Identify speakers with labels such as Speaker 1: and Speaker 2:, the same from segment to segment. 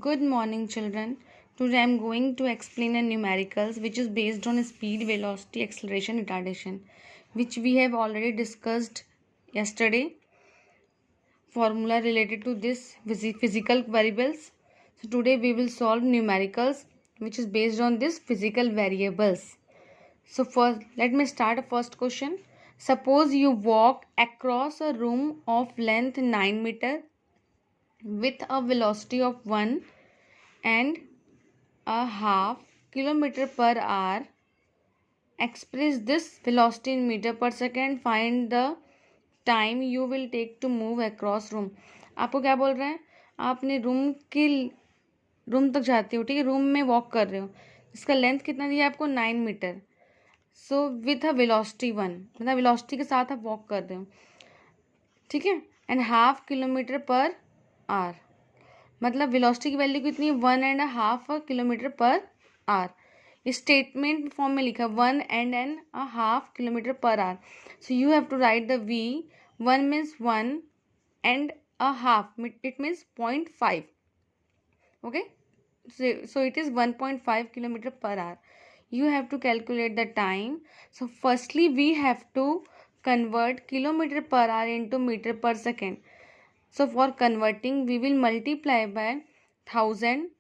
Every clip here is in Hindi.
Speaker 1: Good morning, children. Today I am going to explain a numericals which is based on speed, velocity, acceleration, retardation, which we have already discussed yesterday. Formula related to this physical variables. So today we will solve numericals which is based on this physical variables. So first, let me start a first question. Suppose you walk across a room of length 9 meter with a velocity of 1.5 kilometer per hour. Express this velocity in meter per second. Find the time you will take to move across room. आपको क्या बोल रहे हैं, आप अपने रूम तक जाते हो, ठीक है, रूम में वॉक कर रहे हो, इसका लेंथ कितना दिया है आपको 9 metre. So with a velocity 1, मतलब वेलोसिटी के साथ आप वॉक कर रहे हो, ठीक है, एंड 1/2 किलोमीटर पर आवर, मतलब वेलोसिटी की वैल्यू कितनी है 1.5 kilometre per our. Statement form में लिखा 1.5 kilometre per hour. So you have to write the v. 1 means 1.5, it means 0.5. okay, so it is 1.5 kilometer per hour. You have to calculate the time. So firstly we have to convert kilometer per hour into meter per second. So for converting we will multiply by 1000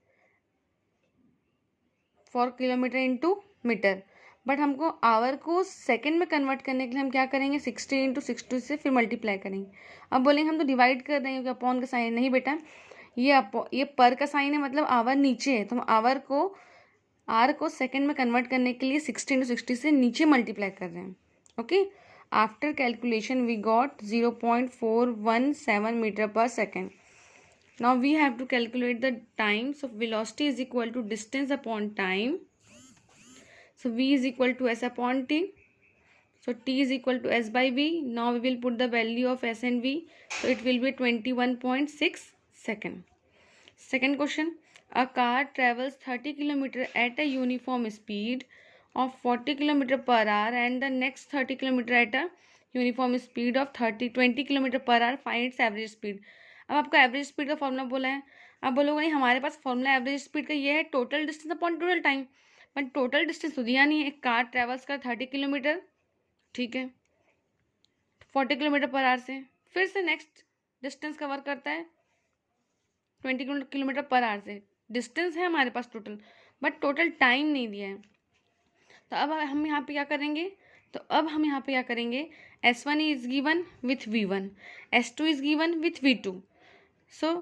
Speaker 1: for kilometre into metre. But हमको आवर को सेकंड में कन्वर्ट करने के लिए हम क्या करेंगे, 60 इंटू 60 से फिर मल्टीप्लाई करेंगे. अब बोलेंगे हम तो डिवाइड कर रहे हैं, अपॉन का साइन नहीं बेटा, ये पर का साइन है, मतलब आवर नीचे है, तो हम आर को सेकंड में कन्वर्ट करने के लिए 60 इंटू 60 से नीचे मल्टीप्लाई कर रहे हैं. Okay, after calculation we got 0.417 metre per second. Now we have to calculate the time. So velocity is equal to distance upon time. So v is equal to s upon t. So t is equal to s by v. Now we will put the value of s and v. So it will be 21.6 second. Second question. A car travels 30 km at a uniform speed of 40 km per hour and the next 30 km at a uniform speed of 20 km per hour. Find its average speed. अब आपको एवरेज स्पीड का फॉर्मूला बोला है. आप बोलोगे नहीं हमारे पास फॉर्मूला एवरेज स्पीड का ये है total distance upon total time, but total distance तो दिया नहीं है. एक कार ट्रेवल्स का 30 किलोमीटर, ठीक है, 40 किलोमीटर पर आवर से, फिर से नेक्स्ट डिस्टेंस कवर करता है 20 किलोमीटर पर आवर से. डिस्टेंस है हमारे पास टोटल, बट टोटल टाइम नहीं दिया है. तो अब हम यहाँ पे क्या करेंगे, S1 is given with V1, S2 is given with V2. So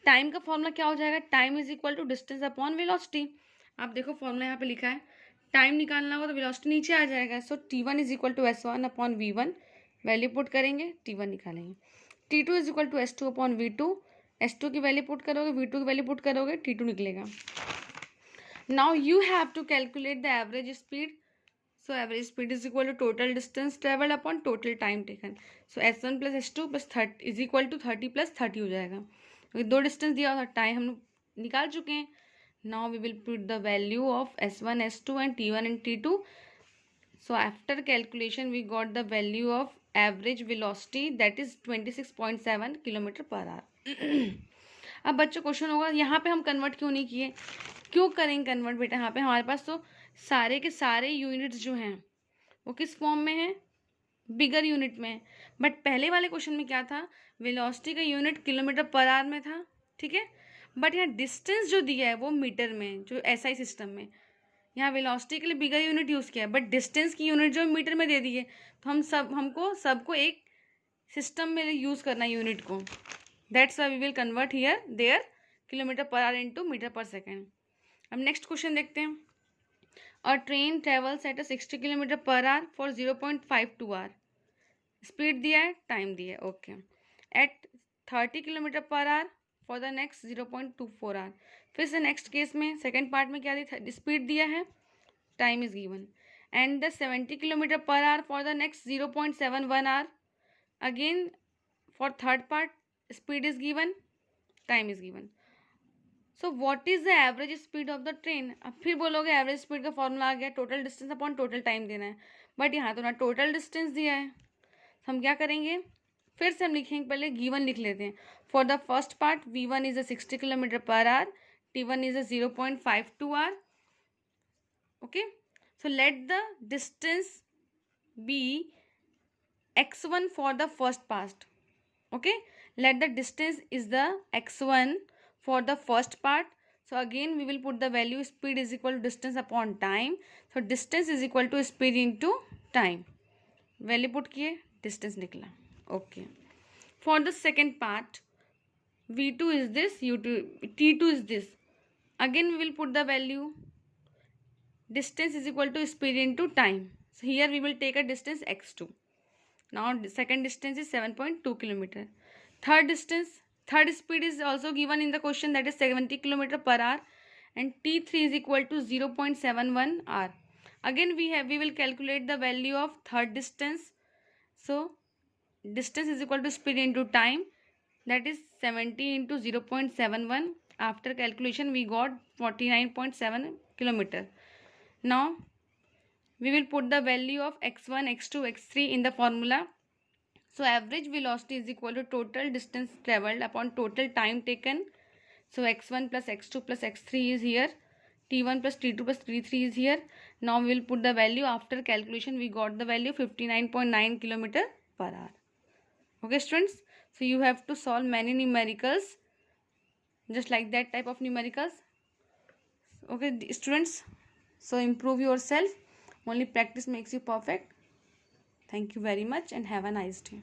Speaker 1: time का फॉर्मूला क्या हो जाएगा, time is equal to distance upon velocity. आप देखो फॉर्मूला यहाँ पे लिखा है, टाइम निकालना होगा तो वेलोसिटी नीचे आ जाएगा. So T1 is equal to S1 upon V1, value put करेंगे, T1 निकालेंगे. T2 is equal to S2 upon V2, S2 की वैल्यू पुट करोगे, V2 की वैल्यू पुट करोगे, T2 निकलेगा. Now you have to calculate the average speed. So average speed is equal to total distance traveled upon total time taken. So S1 plus S2 plus 30 is equal to 30 plus 30 हो जाएगा, क्योंकि दो डिस्टेंस दिया और टाइम हम निकाल चुके हैं. Now we will put the value of S1, S2 and T1 and T2. So after calculation we got the value of average velocity that is 26.7 kilometre per our. अब बच्चों क्वेश्चन होगा यहाँ पे हम कन्वर्ट क्यों नहीं किए, क्यों करेंगे कन्वर्ट बेटा, यहाँ पे हमारे पास तो सारे के सारे यूनिट्स जो हैं वो किस फॉर्म में है, बिगर यूनिट में. बट पहले वाले क्वेश्चन में क्या था, वेलोसिटी का यूनिट किलोमीटर पर आवर में था, ठीक है, बट यहाँ डिस्टेंस जो दिया है वो मीटर में, जो एसआई सिस्टम में. यहाँ वेलोसिटी के लिए बिगर यूनिट यूज़ किया है, बट डिस्टेंस की यूनिट जो मीटर में दे दी है, तो हमको सबको एक सिस्टम में यूज़ करना है यूनिट को. That's why we will convert here there kilometre per hour into metre per second. अब नेक्स्ट क्वेश्चन देखते हैं. A train travels at a 60 km per hour for 0.52 hour. Speed दिया है, टाइम दिया है, okay. At 30 km per hour for the next 0.24 hour. फिर से नेक्स्ट केस में सेकेंड पार्ट में क्या दिया, स्पीड दिया है, time is given, and the 70 km per hour for the next 0.71 hour. Again for third part speed is given, time is given. So what is the average speed of the train. अब फिर बोलोगे एवरेज स्पीड का फॉर्मूला आ गया, total distance upon total time देना है, बट यहाँ तो ना टोटल डिस्टेंस दिया है. हम क्या करेंगे, फिर से हम लिखेंगे, पहले गिवन लिख लेते हैं. For the first part v1 is a 60 km/h, t1 is a 0.52 hour. Okay, so let the distance be x1 for the first part. Okay, let the distance is the x1 for the first part. So again we will put the value speed is equal to distance upon time. So distance is equal to speed into time. Value put किए, distance निकला. Okay, for the second part v2 is this, u2, t2 is this. Again we will put the value distance is equal to speed into time. So here we will take a distance x2. Now second distance is 7.2 km. Third speed is also given in the question, that is 70 km/h, and t3 is equal to 0.71 hour. Again we will calculate the value of third distance. So distance is equal to speed into time, that is 70 into 0.71. After calculation we got 49.7 km. Now we will put the value of x1, x2, x3 in the formula. So average velocity is equal to total distance travelled upon total time taken. So x1 plus x2 plus x3 is here, t1 plus t2 plus t3 is here. Now we will put the value. After calculation we got the value 59.9 km/h. Okay students, so you have to solve many numericals just like that type of numericals. Okay students, so improve yourself. Only practice makes you perfect. Thank you very much and have a nice day.